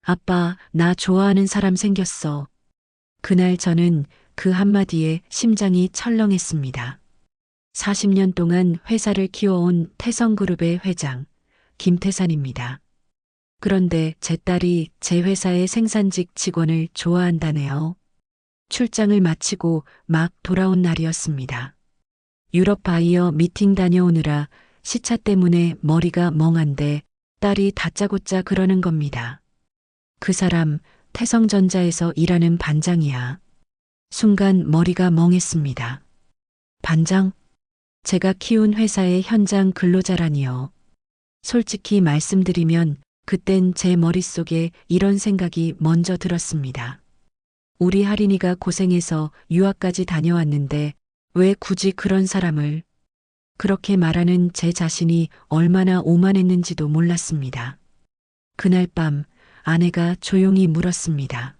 아빠, 나 좋아하는 사람 생겼어. 그날 저는 그 한마디에 심장이 철렁했습니다. 40년 동안 회사를 키워온 태성그룹의 회장, 김태산입니다. 그런데 제 딸이 제 회사의 생산직 직원을 좋아한다네요. 출장을 마치고 막 돌아온 날이었습니다. 유럽 바이어 미팅 다녀오느라 시차 때문에 머리가 멍한데 딸이 다짜고짜 그러는 겁니다. 그 사람 태성전자에서 일하는 반장이야. 순간 머리가 멍했습니다. 반장? 제가 키운 회사의 현장 근로자라니요. 솔직히 말씀드리면 그땐 제 머릿속에 이런 생각이 먼저 들었습니다. 우리 할인이가 고생해서 유학까지 다녀왔는데 왜 굳이 그런 사람을 그렇게 말하는 제 자신이 얼마나 오만했는지도 몰랐습니다. 그날 밤 아내가 조용히 물었습니다.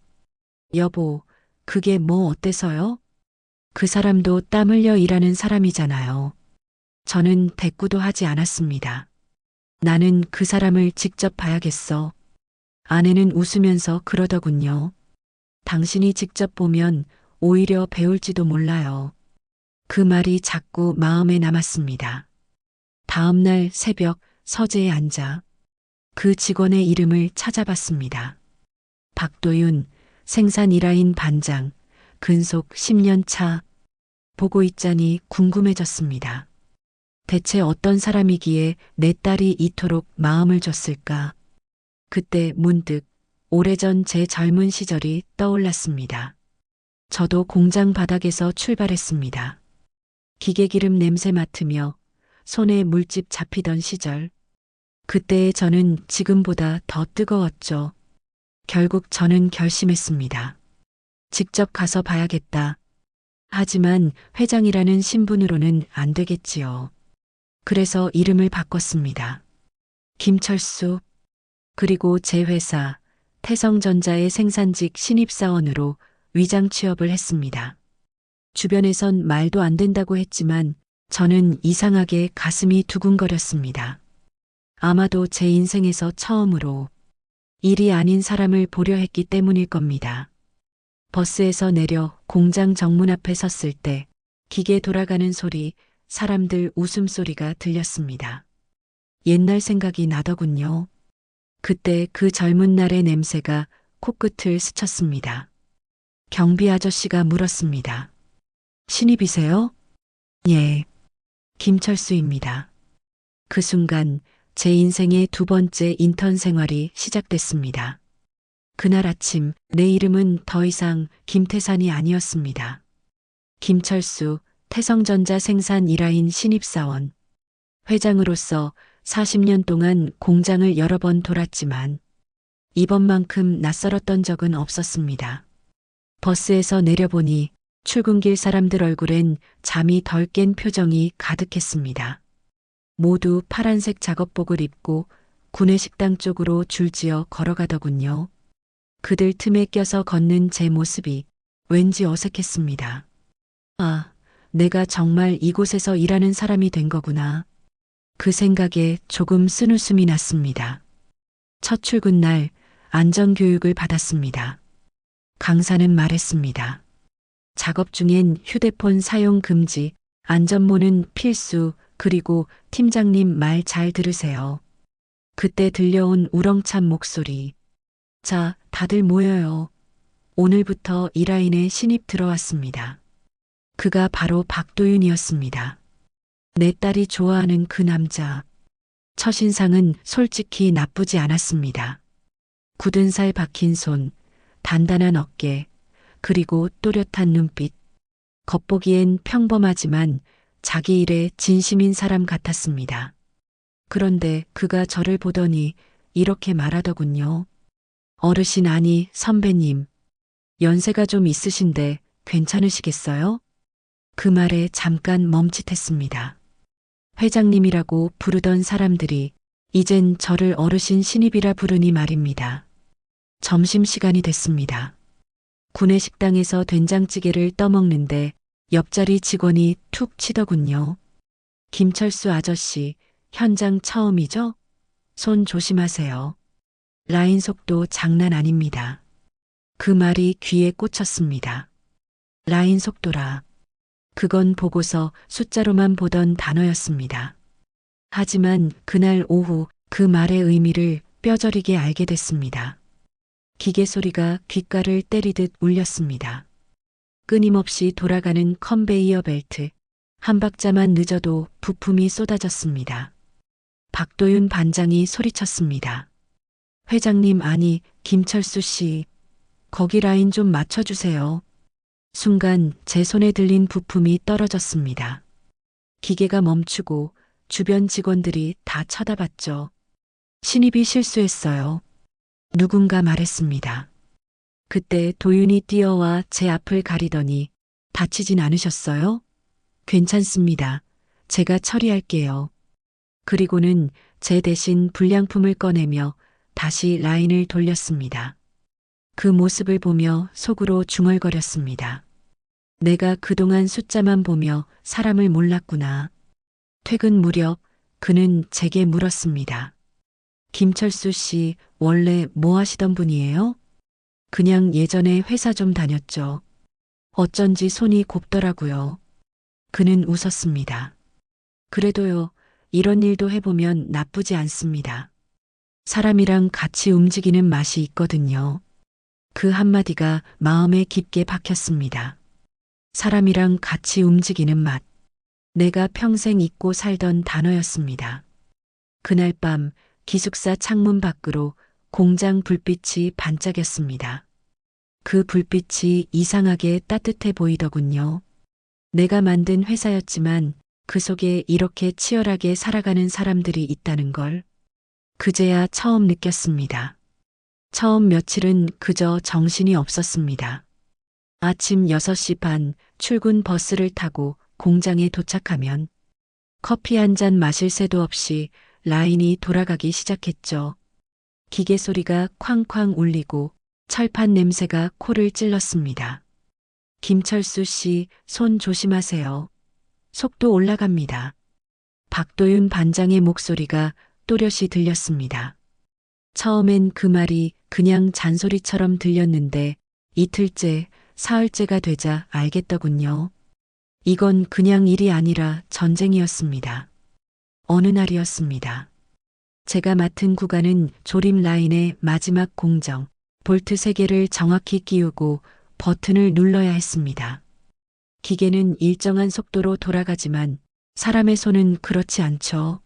여보, 그게 뭐 어때서요? 그 사람도 땀 흘려 일하는 사람이잖아요. 저는 대꾸도 하지 않았습니다. 나는 그 사람을 직접 봐야겠어. 아내는 웃으면서 그러더군요. 당신이 직접 보면 오히려 배울지도 몰라요. 그 말이 자꾸 마음에 남았습니다. 다음 날 새벽 서재에 앉아 그 직원의 이름을 찾아봤습니다. 박도윤, 생산 1라인 반장, 근속 10년 차. 보고 있자니 궁금해졌습니다. 대체 어떤 사람이기에 내 딸이 이토록 마음을 줬을까? 그때 문득 오래전 제 젊은 시절이 떠올랐습니다. 저도 공장 바닥에서 출발했습니다. 기계기름 냄새 맡으며 손에 물집 잡히던 시절. 그때의 저는 지금보다 더 뜨거웠죠. 결국 저는 결심했습니다. 직접 가서 봐야겠다. 하지만 회장이라는 신분으로는 안 되겠지요. 그래서 이름을 바꿨습니다. 김철수. 그리고 제 회사 태성전자의 생산직 신입사원으로 위장 취업을 했습니다. 주변에선 말도 안 된다고 했지만 저는 이상하게 가슴이 두근거렸습니다. 아마도 제 인생에서 처음으로 일이 아닌 사람을 보려 했기 때문일 겁니다. 버스에서 내려 공장 정문 앞에 섰을 때 기계 돌아가는 소리, 사람들 웃음소리가 들렸습니다. 옛날 생각이 나더군요. 그때 그 젊은 날의 냄새가 코끝을 스쳤습니다. 경비 아저씨가 물었습니다. 신입이세요? 예. 김철수입니다. 그 순간 제 인생의 두 번째 인턴 생활이 시작됐습니다. 그날 아침 내 이름은 더 이상 김태산이 아니었습니다. 김철수, 태성전자 생산 1라인 신입사원. 회장으로서 40년 동안 공장을 여러 번 돌았지만 이번만큼 낯설었던 적은 없었습니다. 버스에서 내려보니 출근길 사람들 얼굴엔 잠이 덜 깬 표정이 가득했습니다. 모두 파란색 작업복을 입고 구내식당 쪽으로 줄지어 걸어가더군요. 그들 틈에 껴서 걷는 제 모습이 왠지 어색했습니다. 아, 내가 정말 이곳에서 일하는 사람이 된 거구나. 그 생각에 조금 쓴웃음이 났습니다. 첫 출근 날 안전교육을 받았습니다. 강사는 말했습니다. 작업 중엔 휴대폰 사용 금지, 안전모는 필수, 그리고 팀장님 말 잘 들으세요. 그때 들려온 우렁찬 목소리. 자, 다들 모여요. 오늘부터 1라인에 신입 들어왔습니다. 그가 바로 박도윤이었습니다. 내 딸이 좋아하는 그 남자. 첫인상은 솔직히 나쁘지 않았습니다. 굳은 살 박힌 손, 단단한 어깨, 그리고 또렷한 눈빛. 겉보기엔 평범하지만 자기 일에 진심인 사람 같았습니다. 그런데 그가 저를 보더니 이렇게 말하더군요. 어르신 아니 선배님, 연세가 좀 있으신데 괜찮으시겠어요? 그 말에 잠깐 멈칫했습니다. 회장님이라고 부르던 사람들이 이젠 저를 어르신 신입이라 부르니 말입니다. 점심시간이 됐습니다. 구내식당에서 된장찌개를 떠먹는데 옆자리 직원이 툭 치더군요. 김철수 아저씨, 현장 처음이죠? 손 조심하세요. 라인 속도 장난 아닙니다. 그 말이 귀에 꽂혔습니다. 라인 속도라. 그건 보고서 숫자로만 보던 단어였습니다. 하지만 그날 오후 그 말의 의미를 뼈저리게 알게 됐습니다. 기계 소리가 귓가를 때리듯 울렸습니다. 끊임없이 돌아가는 컨베이어 벨트. 한 박자만 늦어도 부품이 쏟아졌습니다. 박도윤 반장이 소리쳤습니다. 회장님, 아니, 김철수 씨, 거기 라인 좀 맞춰주세요. 순간 제 손에 들린 부품이 떨어졌습니다. 기계가 멈추고 주변 직원들이 다 쳐다봤죠. 신입이 실수했어요. 누군가 말했습니다. 그때 도윤이 뛰어와 제 앞을 가리더니 다치진 않으셨어요? 괜찮습니다. 제가 처리할게요. 그리고는 제 대신 불량품을 꺼내며 다시 라인을 돌렸습니다. 그 모습을 보며 속으로 중얼거렸습니다. 내가 그동안 숫자만 보며 사람을 몰랐구나. 퇴근 무렵 그는 제게 물었습니다. 김철수 씨, 원래 뭐 하시던 분이에요? 그냥 예전에 회사 좀 다녔죠. 어쩐지 손이 곱더라고요. 그는 웃었습니다. 그래도요, 이런 일도 해보면 나쁘지 않습니다. 사람이랑 같이 움직이는 맛이 있거든요. 그 한마디가 마음에 깊게 박혔습니다. 사람이랑 같이 움직이는 맛. 내가 평생 잊고 살던 단어였습니다. 그날 밤 기숙사 창문 밖으로 공장 불빛이 반짝였습니다. 그 불빛이 이상하게 따뜻해 보이더군요. 내가 만든 회사였지만 그 속에 이렇게 치열하게 살아가는 사람들이 있다는 걸 그제야 처음 느꼈습니다. 처음 며칠은 그저 정신이 없었습니다. 아침 6시 반 출근 버스를 타고 공장에 도착하면 커피 한 잔 마실 새도 없이 라인이 돌아가기 시작했죠. 기계 소리가 쾅쾅 울리고 철판 냄새가 코를 찔렀습니다. 김철수 씨, 손 조심하세요. 속도 올라갑니다. 박도윤 반장의 목소리가 또렷이 들렸습니다. 처음엔 그 말이 그냥 잔소리처럼 들렸는데 이틀째, 사흘째가 되자 알겠더군요. 이건 그냥 일이 아니라 전쟁이었습니다. 어느 날이었습니다. 제가 맡은 구간은 조립 라인의 마지막 공정, 볼트 3개를 정확히 끼우고 버튼을 눌러야 했습니다. 기계는 일정한 속도로 돌아가지만 사람의 손은 그렇지 않죠.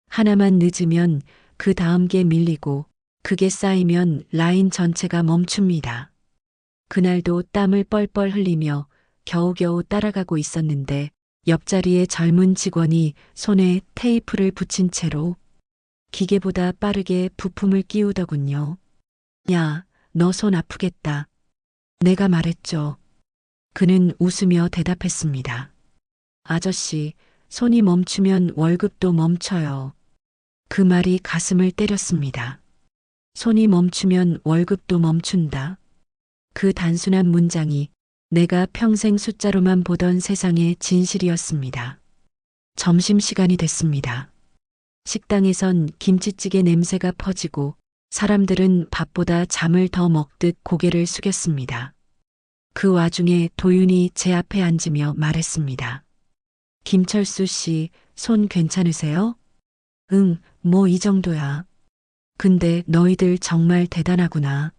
하나만 늦으면 그 다음 게 밀리고 그게 쌓이면 라인 전체가 멈춥니다. 그날도 땀을 뻘뻘 흘리며 겨우겨우 따라가고 있었는데 옆자리의 젊은 직원이 손에 테이프를 붙인 채로 기계보다 빠르게 부품을 끼우더군요. 야, 너 손 아프겠다. 내가 말했죠. 그는 웃으며 대답했습니다. 아저씨, 손이 멈추면 월급도 멈춰요. 그 말이 가슴을 때렸습니다. 손이 멈추면 월급도 멈춘다. 그 단순한 문장이 내가 평생 숫자로만 보던 세상의 진실이었습니다. 점심시간이 됐습니다. 식당에선 김치찌개 냄새가 퍼지고 사람들은 밥보다 잠을 더 먹듯 고개를 숙였습니다. 그 와중에 도윤이 제 앞에 앉으며 말했습니다. 김철수 씨, 손 괜찮으세요? 응, 뭐 이 정도야. 근데 너희들 정말 대단하구나.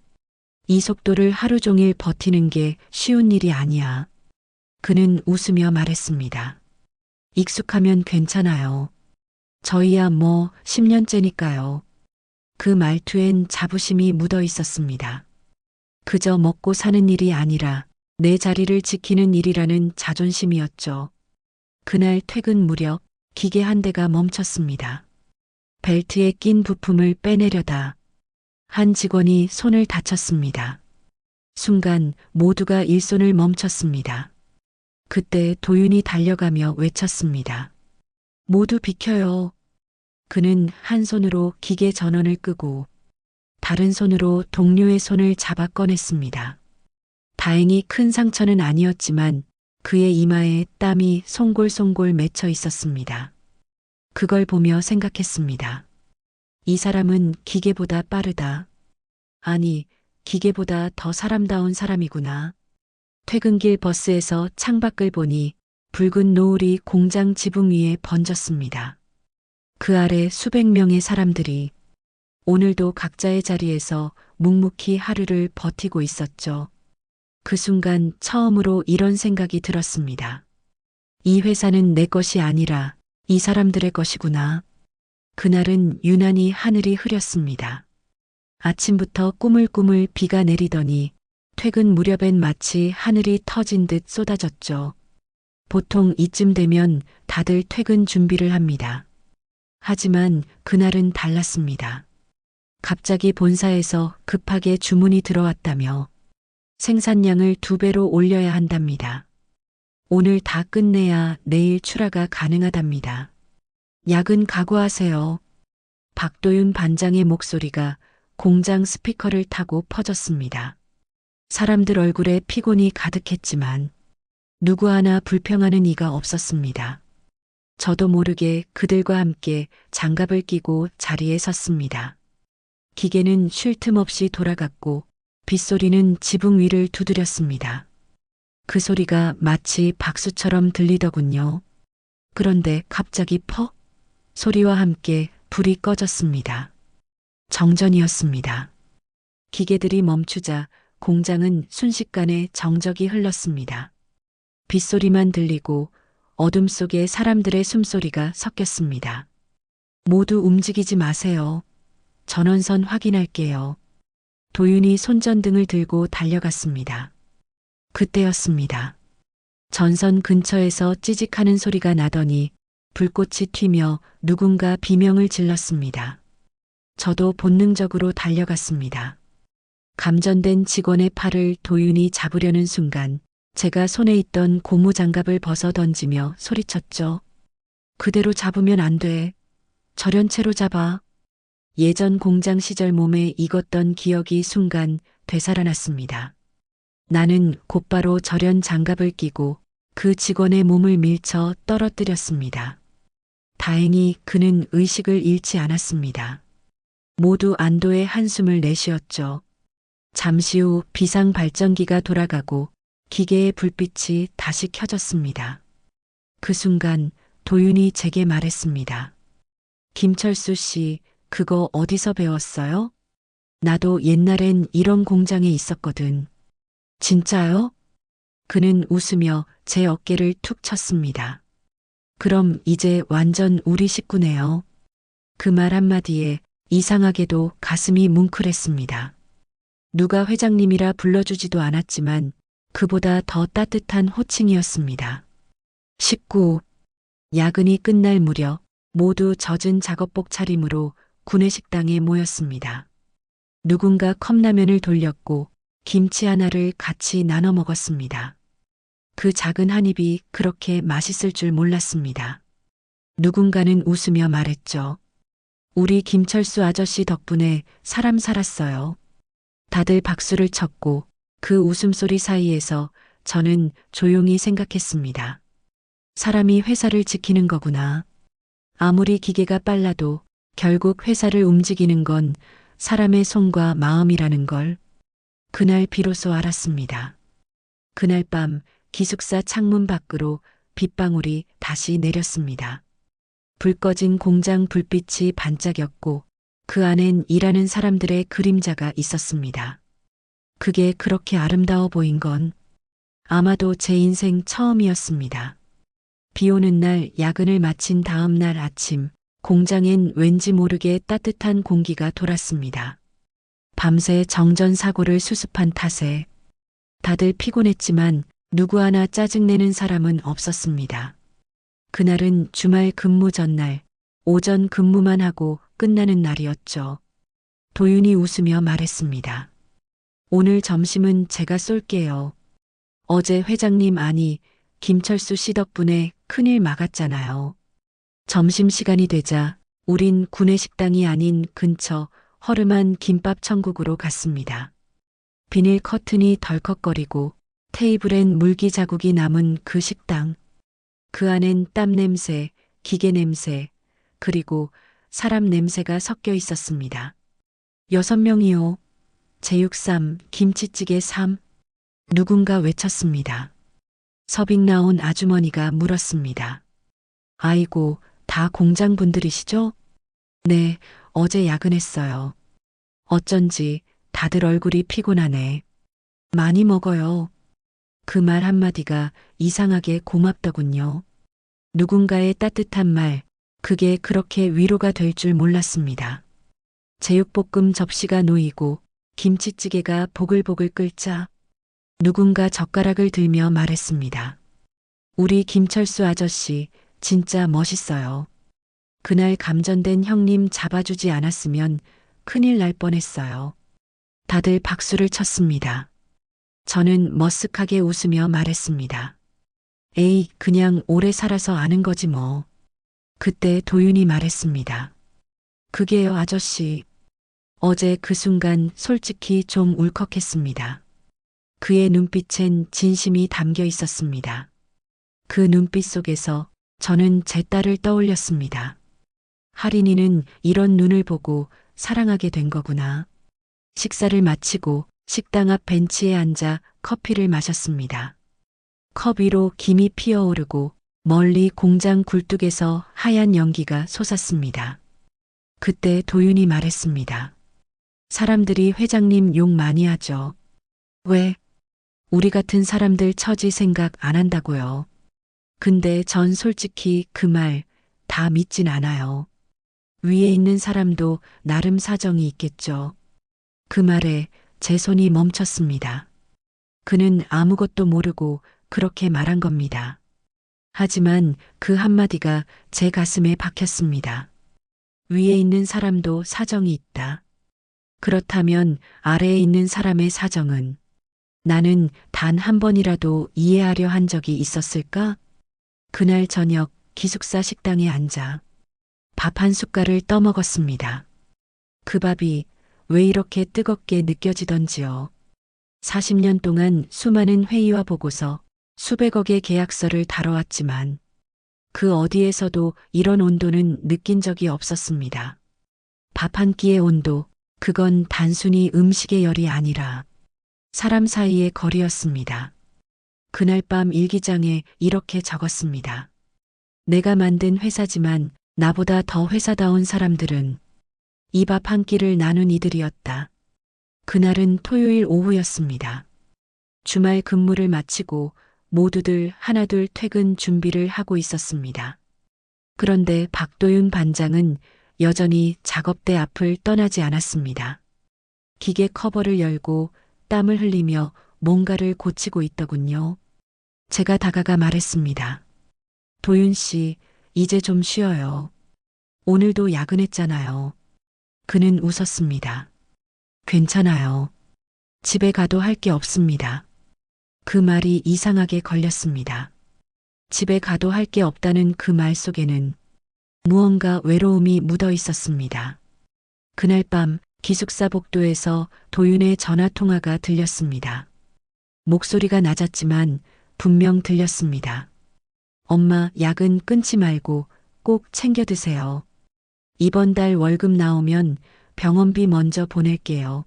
이 속도를 하루 종일 버티는 게 쉬운 일이 아니야. 그는 웃으며 말했습니다. 익숙하면 괜찮아요. 저희야 뭐 10년째니까요. 그 말투엔 자부심이 묻어 있었습니다. 그저 먹고 사는 일이 아니라 내 자리를 지키는 일이라는 자존심이었죠. 그날 퇴근 무렵 기계 한 대가 멈췄습니다. 벨트에 낀 부품을 빼내려다 한 직원이 손을 다쳤습니다. 순간 모두가 일손을 멈췄습니다. 그때 도윤이 달려가며 외쳤습니다. 모두 비켜요. 그는 한 손으로 기계 전원을 끄고 다른 손으로 동료의 손을 잡아 꺼냈습니다. 다행히 큰 상처는 아니었지만 그의 이마에 땀이 송골송골 맺혀 있었습니다. 그걸 보며 생각했습니다. 이 사람은 기계보다 빠르다. 아니, 기계보다 더 사람다운 사람이구나. 퇴근길 버스에서 창밖을 보니 붉은 노을이 공장 지붕 위에 번졌습니다. 그 아래 수백 명의 사람들이 오늘도 각자의 자리에서 묵묵히 하루를 버티고 있었죠. 그 순간 처음으로 이런 생각이 들었습니다. 이 회사는 내 것이 아니라 이 사람들의 것이구나. 그날은 유난히 하늘이 흐렸습니다. 아침부터 꾸물꾸물 비가 내리더니 퇴근 무렵엔 마치 하늘이 터진 듯 쏟아졌죠. 보통 이쯤 되면 다들 퇴근 준비를 합니다. 하지만 그날은 달랐습니다. 갑자기 본사에서 급하게 주문이 들어왔다며 생산량을 2배로 올려야 한답니다. 오늘 다 끝내야 내일 출하가 가능하답니다. 야근 각오하세요. 박도윤 반장의 목소리가 공장 스피커를 타고 퍼졌습니다. 사람들 얼굴에 피곤이 가득했지만 누구 하나 불평하는 이가 없었습니다. 저도 모르게 그들과 함께 장갑을 끼고 자리에 섰습니다. 기계는 쉴 틈 없이 돌아갔고 빗소리는 지붕 위를 두드렸습니다. 그 소리가 마치 박수처럼 들리더군요. 그런데 갑자기 퍽 소리와 함께 불이 꺼졌습니다. 정전이었습니다. 기계들이 멈추자 공장은 순식간에 정적이 흘렀습니다. 빗소리만 들리고 어둠 속에 사람들의 숨소리가 섞였습니다. 모두 움직이지 마세요. 전원선 확인할게요. 도윤이 손전등을 들고 달려갔습니다. 그때였습니다. 전선 근처에서 찌직하는 소리가 나더니 불꽃이 튀며 누군가 비명을 질렀습니다. 저도 본능적으로 달려갔습니다. 감전된 직원의 팔을 도윤이 잡으려는 순간 제가 손에 있던 고무장갑을 벗어 던지며 소리쳤죠. 그대로 잡으면 안 돼. 절연체로 잡아. 예전 공장 시절 몸에 익었던 기억이 순간 되살아났습니다. 나는 곧바로 절연 장갑을 끼고 그 직원의 몸을 밀쳐 떨어뜨렸습니다. 다행히 그는 의식을 잃지 않았습니다. 모두 안도의 한숨을 내쉬었죠. 잠시 후 비상 발전기가 돌아가고 기계의 불빛이 다시 켜졌습니다. 그 순간 도윤이 제게 말했습니다. 김철수 씨, 그거 어디서 배웠어요? 나도 옛날엔 이런 공장에 있었거든. 진짜요? 그는 웃으며 제 어깨를 툭 쳤습니다. 그럼 이제 완전 우리 식구네요. 그 말 한마디에 이상하게도 가슴이 뭉클했습니다. 누가 회장님이라 불러주지도 않았지만 그보다 더 따뜻한 호칭이었습니다. 19. 야근이 끝날 무렵 모두 젖은 작업복 차림으로 구내식당에 모였습니다. 누군가 컵라면을 돌렸고 김치 하나를 같이 나눠 먹었습니다. 그 작은 한 입이 그렇게 맛있을 줄 몰랐습니다. 누군가는 웃으며 말했죠. 우리 김철수 아저씨 덕분에 사람 살았어요. 다들 박수를 쳤고 그 웃음소리 사이에서 저는 조용히 생각했습니다. 사람이 회사를 지키는 거구나. 아무리 기계가 빨라도 결국 회사를 움직이는 건 사람의 손과 마음이라는 걸 그날 비로소 알았습니다. 그날 밤 기숙사 창문 밖으로 빗방울이 다시 내렸습니다. 불 꺼진 공장 불빛이 반짝였고 그 안엔 일하는 사람들의 그림자가 있었습니다. 그게 그렇게 아름다워 보인 건 아마도 제 인생 처음이었습니다. 비 오는 날 야근을 마친 다음 날 아침 공장엔 왠지 모르게 따뜻한 공기가 돌았습니다. 밤새 정전 사고를 수습한 탓에 다들 피곤했지만 누구 하나 짜증내는 사람은 없었습니다. 그날은 주말 근무 전날 오전 근무만 하고 끝나는 날이었죠. 도윤이 웃으며 말했습니다. 오늘 점심은 제가 쏠게요. 어제 회장님 아니 김철수 씨 덕분에 큰일 막았잖아요. 점심시간이 되자 우린 구내식당이 아닌 근처 허름한 김밥 천국으로 갔습니다. 비닐 커튼이 덜컥거리고 테이블엔 물기 자국이 남은 그 식당. 그 안엔 땀 냄새, 기계 냄새, 그리고 사람 냄새가 섞여 있었습니다. 6명이요. 제육 3, 김치찌개 3. 누군가 외쳤습니다. 서빙 나온 아주머니가 물었습니다. 아이고, 다 공장 분들이시죠? 네, 어제 야근했어요. 어쩐지 다들 얼굴이 피곤하네. 많이 먹어요. 그 말 한마디가 이상하게 고맙더군요. 누군가의 따뜻한 말, 그게 그렇게 위로가 될 줄 몰랐습니다. 제육볶음 접시가 놓이고 김치찌개가 보글보글 끓자 누군가 젓가락을 들며 말했습니다. 우리 김철수 아저씨 진짜 멋있어요. 그날 감전된 형님 잡아주지 않았으면 큰일 날 뻔했어요. 다들 박수를 쳤습니다. 저는 머쓱하게 웃으며 말했습니다. 에이, 그냥 오래 살아서 아는 거지 뭐. 그때 도윤이 말했습니다. 그게요, 아저씨. 어제 그 순간 솔직히 좀 울컥했습니다. 그의 눈빛엔 진심이 담겨 있었습니다. 그 눈빛 속에서 저는 제 딸을 떠올렸습니다. 하린이는 이런 눈을 보고 사랑하게 된 거구나. 식사를 마치고 식당 앞 벤치에 앉아 커피를 마셨습니다. 컵 위로 김이 피어오르고 멀리 공장 굴뚝에서 하얀 연기가 솟았습니다. 그때 도윤이 말했습니다. 사람들이 회장님 욕 많이 하죠. 왜? 우리 같은 사람들 처지 생각 안 한다고요. 근데 전 솔직히 그 말 다 믿진 않아요. 위에 있는 사람도 나름 사정이 있겠죠. 그 말에 제 손이 멈췄습니다. 그는 아무것도 모르고 그렇게 말한 겁니다. 하지만 그 한마디가 제 가슴에 박혔습니다. 위에 있는 사람도 사정이 있다. 그렇다면 아래에 있는 사람의 사정은 나는 단 한 번이라도 이해하려 한 적이 있었을까? 그날 저녁 기숙사 식당에 앉아 밥 한 숟갈을 떠먹었습니다. 그 밥이 왜 이렇게 뜨겁게 느껴지던지요. 40년 동안 수많은 회의와 보고서 수백억의 계약서를 다뤄왔지만 그 어디에서도 이런 온도는 느낀 적이 없었습니다. 밥 한 끼의 온도, 그건 단순히 음식의 열이 아니라 사람 사이의 거리였습니다. 그날 밤 일기장에 이렇게 적었습니다. 내가 만든 회사지만 나보다 더 회사다운 사람들은 이 밥 한 끼를 나눈 이들이었다. 그날은 토요일 오후였습니다. 주말 근무를 마치고 모두들 하나둘 퇴근 준비를 하고 있었습니다. 그런데 박도윤 반장은 여전히 작업대 앞을 떠나지 않았습니다. 기계 커버를 열고 땀을 흘리며 뭔가를 고치고 있더군요. 제가 다가가 말했습니다. 도윤 씨, 이제 좀 쉬어요. 오늘도 야근했잖아요. 그는 웃었습니다. 괜찮아요. 집에 가도 할 게 없습니다. 그 말이 이상하게 걸렸습니다. 집에 가도 할 게 없다는 그 말 속에는 무언가 외로움이 묻어 있었습니다. 그날 밤 기숙사 복도에서 도윤의 전화 통화가 들렸습니다. 목소리가 낮았지만 분명 들렸습니다. 엄마, 야근 끊지 말고 꼭 챙겨 드세요. 이번 달 월급 나오면 병원비 먼저 보낼게요.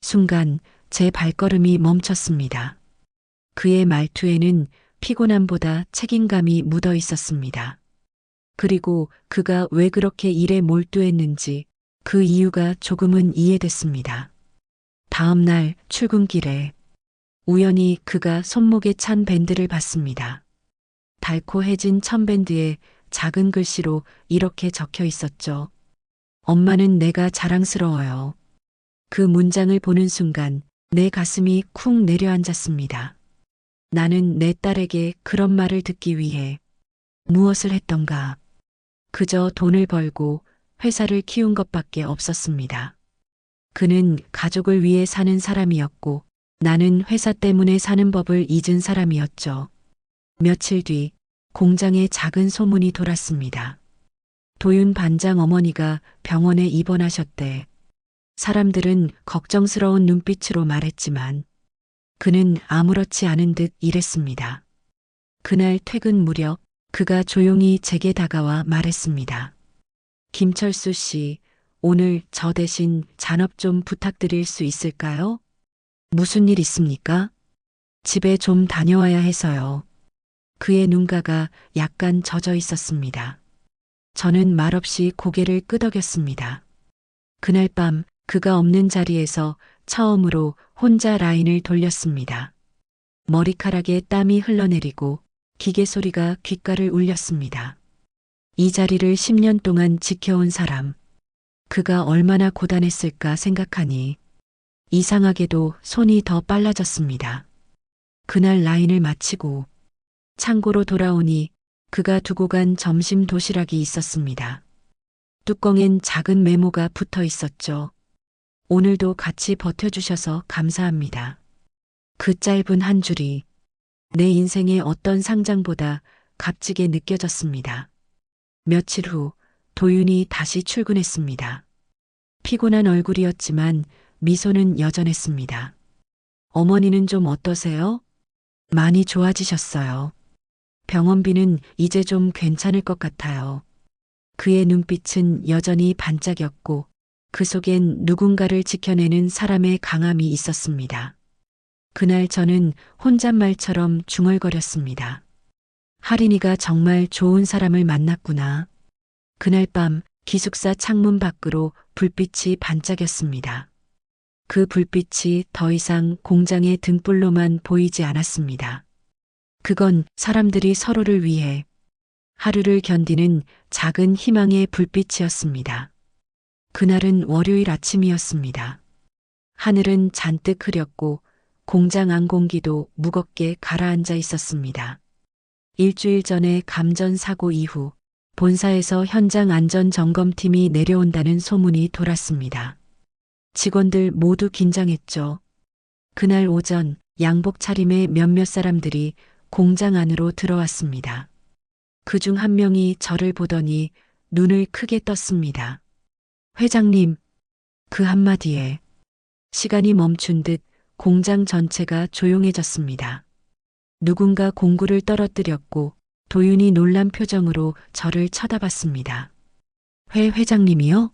순간 제 발걸음이 멈췄습니다. 그의 말투에는 피곤함보다 책임감이 묻어 있었습니다. 그리고 그가 왜 그렇게 일에 몰두했는지 그 이유가 조금은 이해됐습니다. 다음 날 출근길에 우연히 그가 손목에 찬 밴드를 봤습니다. 달코해진 천밴드에 작은 글씨로 이렇게 적혀 있었죠. 엄마는 내가 자랑스러워요. 그 문장을 보는 순간 내 가슴이 쿵 내려앉았습니다. 나는 내 딸에게 그런 말을 듣기 위해 무엇을 했던가. 그저 돈을 벌고 회사를 키운 것밖에 없었습니다. 그는 가족을 위해 사는 사람이었고 나는 회사 때문에 사는 법을 잊은 사람이었죠. 며칠 뒤 공장에 작은 소문이 돌았습니다. 도윤 반장 어머니가 병원에 입원하셨대. 사람들은 걱정스러운 눈빛으로 말했지만 그는 아무렇지 않은 듯 일했습니다. 그날 퇴근 무렵 그가 조용히 제게 다가와 말했습니다. 김철수 씨, 오늘 저 대신 잔업 좀 부탁드릴 수 있을까요? 무슨 일 있습니까? 집에 좀 다녀와야 해서요. 그의 눈가가 약간 젖어 있었습니다. 저는 말없이 고개를 끄덕였습니다. 그날 밤 그가 없는 자리에서 처음으로 혼자 라인을 돌렸습니다. 머리카락에 땀이 흘러내리고 기계 소리가 귓가를 울렸습니다. 이 자리를 10년 동안 지켜온 사람, 그가 얼마나 고단했을까 생각하니 이상하게도 손이 더 빨라졌습니다. 그날 라인을 마치고 창고로 돌아오니 그가 두고 간 점심 도시락이 있었습니다. 뚜껑엔 작은 메모가 붙어 있었죠. 오늘도 같이 버텨주셔서 감사합니다. 그 짧은 한 줄이 내 인생의 어떤 상장보다 값지게 느껴졌습니다. 며칠 후 도윤이 다시 출근했습니다. 피곤한 얼굴이었지만 미소는 여전했습니다. 어머니는 좀 어떠세요? 많이 좋아지셨어요. 병원비는 이제 좀 괜찮을 것 같아요. 그의 눈빛은 여전히 반짝였고 그 속엔 누군가를 지켜내는 사람의 강함이 있었습니다. 그날 저는 혼잣말처럼 중얼거렸습니다. 하린이가 정말 좋은 사람을 만났구나. 그날 밤 기숙사 창문 밖으로 불빛이 반짝였습니다. 그 불빛이 더 이상 공장의 등불로만 보이지 않았습니다. 그건 사람들이 서로를 위해 하루를 견디는 작은 희망의 불빛이었습니다. 그날은 월요일 아침이었습니다. 하늘은 잔뜩 흐렸고 공장 안 공기도 무겁게 가라앉아 있었습니다. 일주일 전에 감전 사고 이후 본사에서 현장 안전 점검팀이 내려온다는 소문이 돌았습니다. 직원들 모두 긴장했죠. 그날 오전 양복 차림의 몇몇 사람들이 공장 안으로 들어왔습니다. 그중 한 명이 저를 보더니 눈을 크게 떴습니다. 회장님, 그 한마디에 시간이 멈춘 듯 공장 전체가 조용해졌습니다. 누군가 공구를 떨어뜨렸고 도윤이 놀란 표정으로 저를 쳐다봤습니다. 회 회장님이요?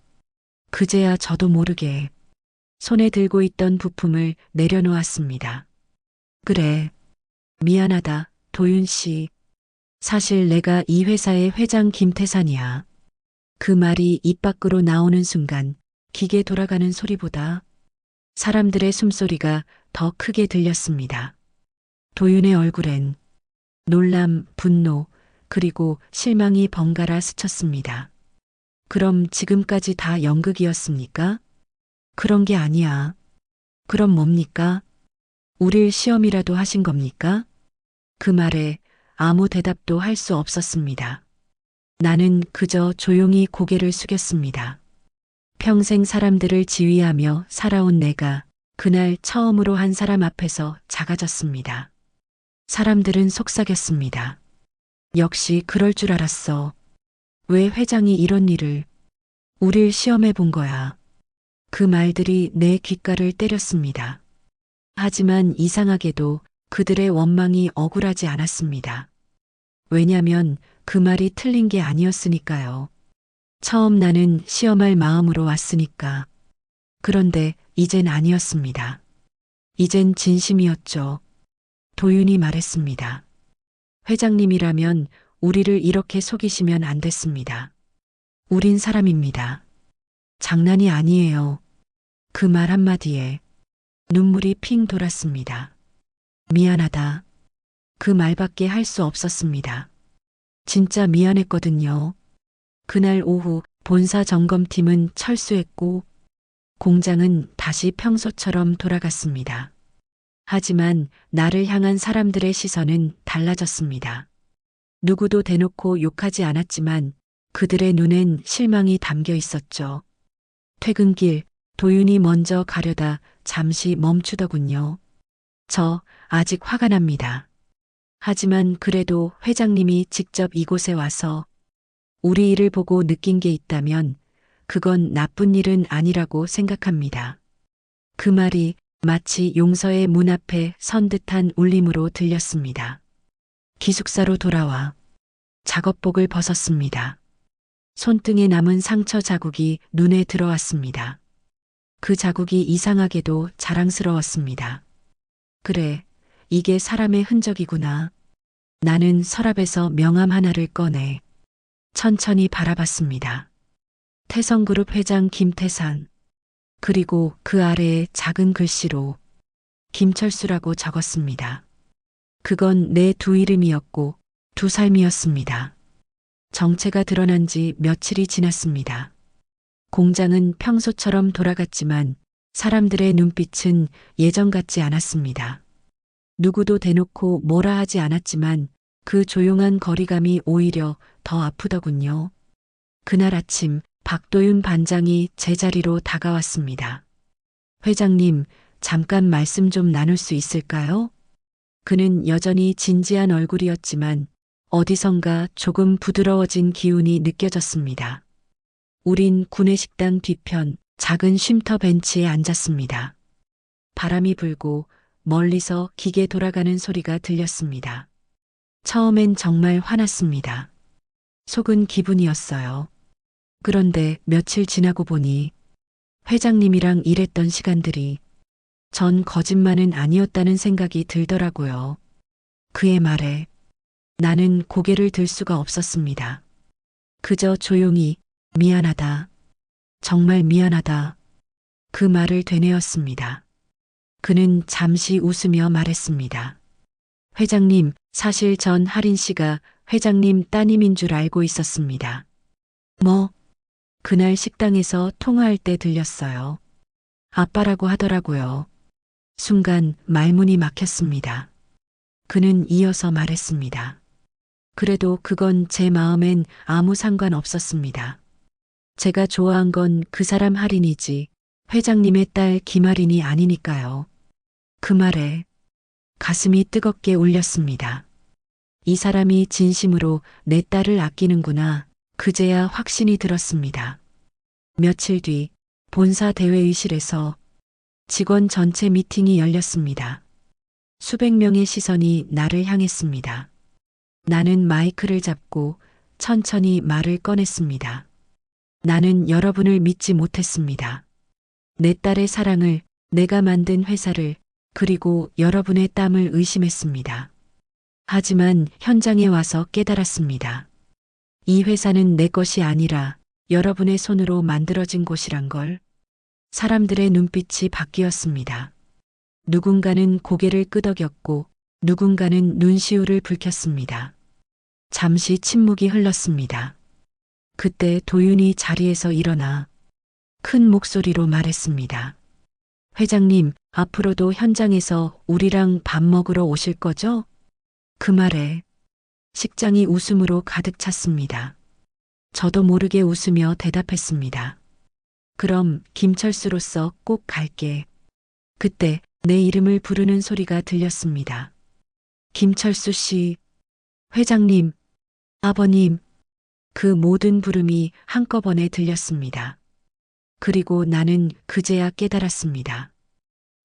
그제야 저도 모르게 손에 들고 있던 부품을 내려놓았습니다. 그래, 미안하다, 도윤 씨. 사실 내가 이 회사의 회장 김태산이야. 그 말이 입 밖으로 나오는 순간 기계 돌아가는 소리보다 사람들의 숨소리가 더 크게 들렸습니다. 도윤의 얼굴엔 놀람, 분노, 그리고 실망이 번갈아 스쳤습니다. 그럼 지금까지 다 연극이었습니까? 그런 게 아니야. 그럼 뭡니까? 우릴 시험이라도 하신 겁니까? 그 말에 아무 대답도 할 수 없었습니다. 나는 그저 조용히 고개를 숙였습니다. 평생 사람들을 지휘하며 살아온 내가 그날 처음으로 한 사람 앞에서 작아졌습니다. 사람들은 속삭였습니다. 역시 그럴 줄 알았어. 왜 회장이 이런 일을 우릴 시험해 본 거야. 그 말들이 내 귓가를 때렸습니다. 하지만 이상하게도 그들의 원망이 억울하지 않았습니다. 왜냐면 그 말이 틀린 게 아니었으니까요. 처음 나는 시험할 마음으로 왔으니까. 그런데 이젠 아니었습니다. 이젠 진심이었죠. 도윤이 말했습니다. 회장님이라면 우리를 이렇게 속이시면 안 됐습니다. 우린 사람입니다. 장난이 아니에요. 그 말 한마디에 눈물이 핑 돌았습니다. 미안하다. 그 말밖에 할 수 없었습니다. 진짜 미안했거든요. 그날 오후 본사 점검팀은 철수했고 공장은 다시 평소처럼 돌아갔습니다. 하지만 나를 향한 사람들의 시선은 달라졌습니다. 누구도 대놓고 욕하지 않았지만 그들의 눈엔 실망이 담겨 있었죠. 퇴근길 도윤이 먼저 가려다 잠시 멈추더군요. 저 아직 화가 납니다. 하지만 그래도 회장님이 직접 이곳에 와서 우리 일을 보고 느낀 게 있다면 그건 나쁜 일은 아니라고 생각합니다. 그 말이 마치 용서의 문 앞에 선 듯한 울림으로 들렸습니다. 기숙사로 돌아와 작업복을 벗었습니다. 손등에 남은 상처 자국이 눈에 들어왔습니다. 그 자국이 이상하게도 자랑스러웠습니다. 그래, 이게 사람의 흔적이구나. 나는 서랍에서 명함 하나를 꺼내 천천히 바라봤습니다. 태성그룹 회장 김태산. 그리고 그 아래에 작은 글씨로 김철수라고 적었습니다. 그건 내 두 이름이었고 두 삶이었습니다. 정체가 드러난 지 며칠이 지났습니다. 공장은 평소처럼 돌아갔지만 사람들의 눈빛은 예전 같지 않았습니다. 누구도 대놓고 뭐라 하지 않았지만 그 조용한 거리감이 오히려 더 아프더군요. 그날 아침 박도윤 반장이 제자리로 다가왔습니다. 회장님, 잠깐 말씀 좀 나눌 수 있을까요? 그는 여전히 진지한 얼굴이었지만 어디선가 조금 부드러워진 기운이 느껴졌습니다. 우린 구내식당 뒤편 작은 쉼터 벤치에 앉았습니다. 바람이 불고 멀리서 기계 돌아가는 소리가 들렸습니다. 처음엔 정말 화났습니다. 속은 기분이었어요. 그런데 며칠 지나고 보니 회장님이랑 일했던 시간들이 전 거짓말은 아니었다는 생각이 들더라고요. 그의 말에 나는 고개를 들 수가 없었습니다. 그저 조용히 미안하다. 정말 미안하다. 그 말을 되뇌었습니다. 그는 잠시 웃으며 말했습니다. 회장님, 사실 전 하린 씨가 회장님 따님인 줄 알고 있었습니다. 뭐? 그날 식당에서 통화할 때 들렸어요. 아빠라고 하더라고요. 순간 말문이 막혔습니다. 그는 이어서 말했습니다. 그래도 그건 제 마음엔 아무 상관 없었습니다. 제가 좋아한 건 그 사람 할인이지 회장님의 딸 김할인이 아니니까요. 그 말에 가슴이 뜨겁게 울렸습니다. 이 사람이 진심으로 내 딸을 아끼는구나. 그제야 확신이 들었습니다. 며칠 뒤 본사 대회의실에서 직원 전체 미팅이 열렸습니다. 수백 명의 시선이 나를 향했습니다. 나는 마이크를 잡고 천천히 말을 꺼냈습니다. 나는 여러분을 믿지 못했습니다. 내 딸의 사랑을, 내가 만든 회사를, 그리고 여러분의 땀을 의심했습니다. 하지만 현장에 와서 깨달았습니다. 이 회사는 내 것이 아니라 여러분의 손으로 만들어진 곳이란 걸. 사람들의 눈빛이 바뀌었습니다. 누군가는 고개를 끄덕였고 누군가는 눈시울을 붉혔습니다. 잠시 침묵이 흘렀습니다. 그때 도윤이 자리에서 일어나 큰 목소리로 말했습니다. 회장님, 앞으로도 현장에서 우리랑 밥 먹으러 오실 거죠? 그 말에 식장이 웃음으로 가득 찼습니다. 저도 모르게 웃으며 대답했습니다. 그럼 김철수로서 꼭 갈게. 그때 내 이름을 부르는 소리가 들렸습니다. 김철수 씨, 회장님, 아버님, 그 모든 부름이 한꺼번에 들렸습니다. 그리고 나는 그제야 깨달았습니다.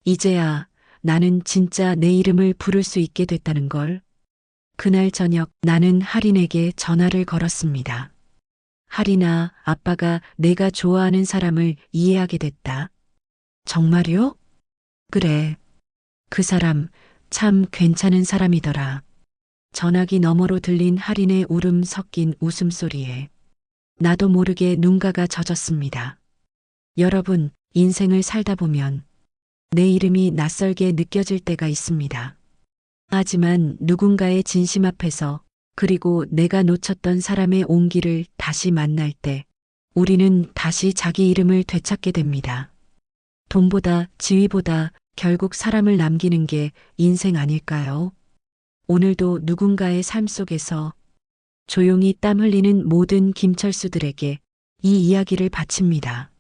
이제야 나는 진짜 내 이름을 부를 수 있게 됐다는 걸. 그날 저녁 나는 할인에게 전화를 걸었습니다. 할인아, 아빠가 내가 좋아하는 사람을 이해하게 됐다. 정말요? 그래. 그 사람 참 괜찮은 사람이더라. 전화기 너머로 들린 할인의 울음 섞인 웃음소리에 나도 모르게 눈가가 젖었습니다. 여러분, 인생을 살다 보면 내 이름이 낯설게 느껴질 때가 있습니다. 하지만 누군가의 진심 앞에서 그리고 내가 놓쳤던 사람의 온기를 다시 만날 때 우리는 다시 자기 이름을 되찾게 됩니다. 돈보다 지위보다 결국 사람을 남기는 게 인생 아닐까요? 오늘도 누군가의 삶 속에서 조용히 땀 흘리는 모든 김철수들에게 이 이야기를 바칩니다.